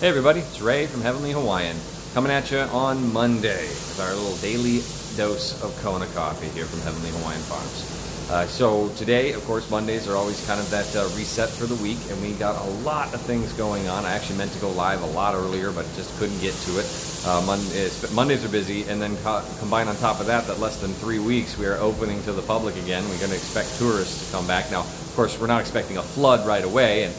Hey everybody, it's Ray from Heavenly Hawaiian, coming at you on Monday with our little daily dose of Kona coffee here from Heavenly Hawaiian Farms. So today, of course, Mondays are always kind of that reset for the week, and we got a lot of things going on. I actually meant to go live a lot earlier, but just couldn't get to it. Mondays are busy, and then combined on top of that less than 3 weeks, we are opening to the public again. We're going to expect tourists to come back. Now, of course, we're not expecting a flood right away, and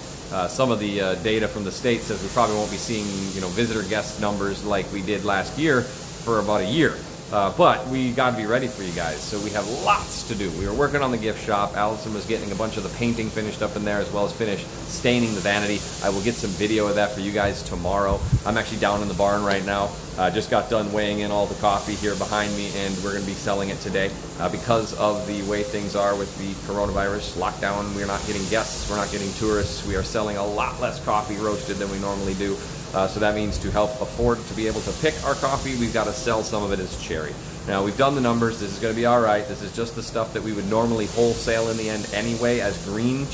some of the data from the state says we probably won't be seeing, visitor guest numbers like we did last year for about a year. But we got to be ready for you guys. So we have lots to do. We were working on the gift shop. Allison was getting a bunch of the painting finished up in there, as well as finished staining the vanity. I will get some video of that for you guys tomorrow. I'm actually down in the barn right now. Just got done weighing in all the coffee here behind me, and we're going to be selling it today. Because of the way things are with the coronavirus lockdown, we're not getting guests, we're not getting tourists. We are selling a lot less coffee roasted than we normally do. So that means to help afford to be able to pick our coffee, we've got to sell some of it as cherry. Now, we've done the numbers. This is going to be all right. This is just the stuff that we would normally wholesale in the end anyway as green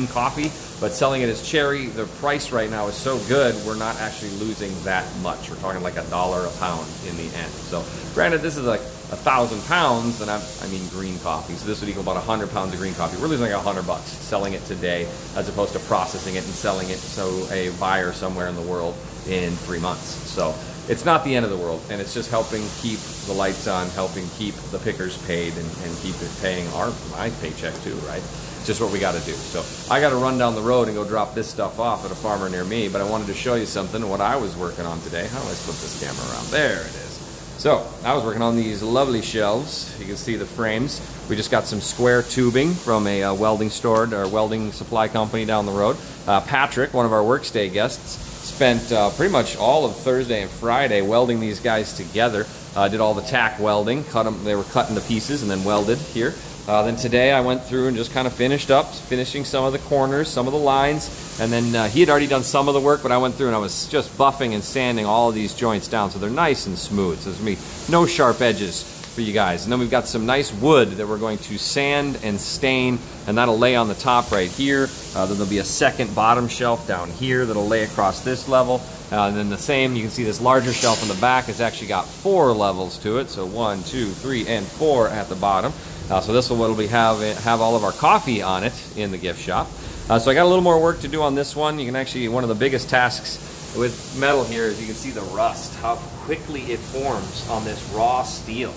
coffee. But selling it as cherry, the price right now is so good, we're not actually losing that much. We're talking like $1 a pound in the end. So granted, this is like 1,000 pounds, and I mean green coffee. So this would equal about 100 pounds of green coffee. We're losing like $100 selling it today, as opposed to processing it and selling it to a buyer somewhere in the world in 3 months. So it's not the end of the world, and it's just helping keep the lights on, helping keep the pickers paid, and keep it paying my paycheck too, right? It's just what we got to do. So I got to run down the road and go drop this stuff off at a farmer near me, but I wanted to show you something, what I was working on today. How do I split this camera around? There it is. So I was working on these lovely shelves. You can see the frames. We just got some square tubing from a welding store or welding supply company down the road. Patrick, one of our workstay guests, spent pretty much all of Thursday and Friday welding these guys together. Did all the tack welding, cut them. They were cut into pieces and then welded here. Then today I went through and just kind of finishing some of the corners, some of the lines, and then he had already done some of the work, but I went through and I was just buffing and sanding all of these joints down so they're nice and smooth. So there's going to be no sharp edges for you guys. And then we've got some nice wood that we're going to sand and stain, and that'll lay on the top right here. Then there'll be a second bottom shelf down here that'll lay across this level. And then the same, you can see this larger shelf in the back has actually got 4 levels to it. So 1, 2, 3, and 4 at the bottom. So this will have all of our coffee on it in the gift shop. So I got a little more work to do on this one. You can actually, one of the biggest tasks with metal here is you can see the rust, how quickly it forms on this raw steel.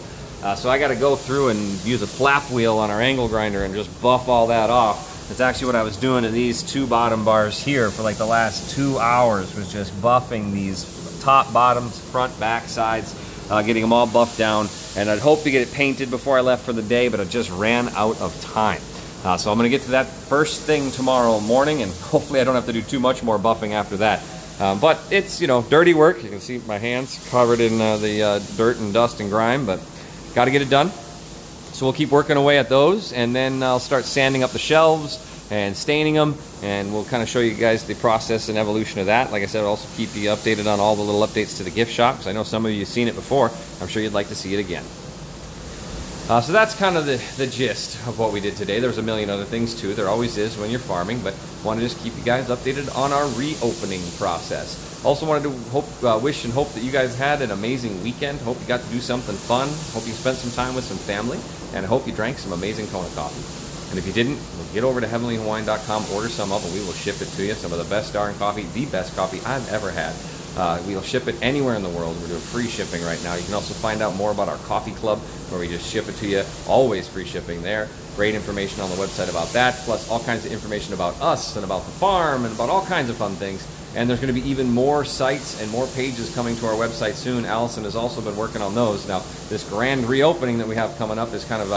So I got to go through and use a flap wheel on our angle grinder and just buff all that off. That's actually what I was doing in these 2 bottom bars here for like the last 2 hours, was just buffing these top, bottoms, front, back, sides, getting them all buffed down. And I'd hoped to get it painted before I left for the day, but I just ran out of time. So I'm going to get to that first thing tomorrow morning, and hopefully I don't have to do too much more buffing after that. But it's, dirty work. You can see my hands covered in the dirt and dust and grime, but got to get it done. So we'll keep working away at those, and then I'll start sanding up the shelves and staining them, and we'll kind of show you guys the process and evolution of that. Like I said, I'll also keep you updated on all the little updates to the gift shop, because I know some of you have seen it before. I'm sure you'd like to see it again. So that's kind of the gist of what we did today. There's a million other things too. There always is when you're farming, but want to just keep you guys updated on our reopening process. Also wanted to wish and hope that you guys had an amazing weekend. Hope you got to do something fun. Hope you spent some time with some family, and I hope you drank some amazing Kona coffee. And if you didn't, get over to heavenlyhawaiian.com, order some up, and we will ship it to you. Some of the best darn coffee, the best coffee I've ever had. We'll ship it anywhere in the world. We're doing free shipping right now. You can also find out more about our coffee club, where we just ship it to you. Always free shipping there. Great information on the website about that, plus all kinds of information about us and about the farm and about all kinds of fun things. And there's going to be even more sites and more pages coming to our website soon. Allison has also been working on those. Now, this grand reopening that we have coming up is kind of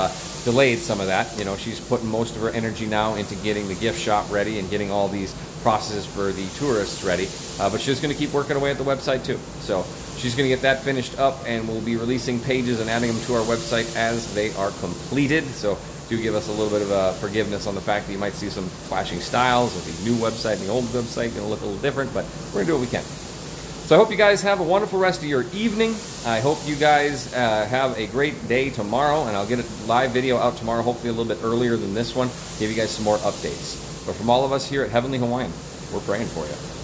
delayed some of that. She's putting most of her energy now into getting the gift shop ready and getting all these processes for the tourists ready. But she's going to keep working away at the website too. So she's going to get that finished up, and we'll be releasing pages and adding them to our website as they are completed. So do give us a little bit of forgiveness on the fact that you might see some clashing styles with the new website and the old website. Going to look a little different, but we're going to do what we can. So I hope you guys have a wonderful rest of your evening. I hope you guys have a great day tomorrow, and I'll get a live video out tomorrow, hopefully a little bit earlier than this one, give you guys some more updates. But from all of us here at Heavenly Hawaiian, we're praying for you.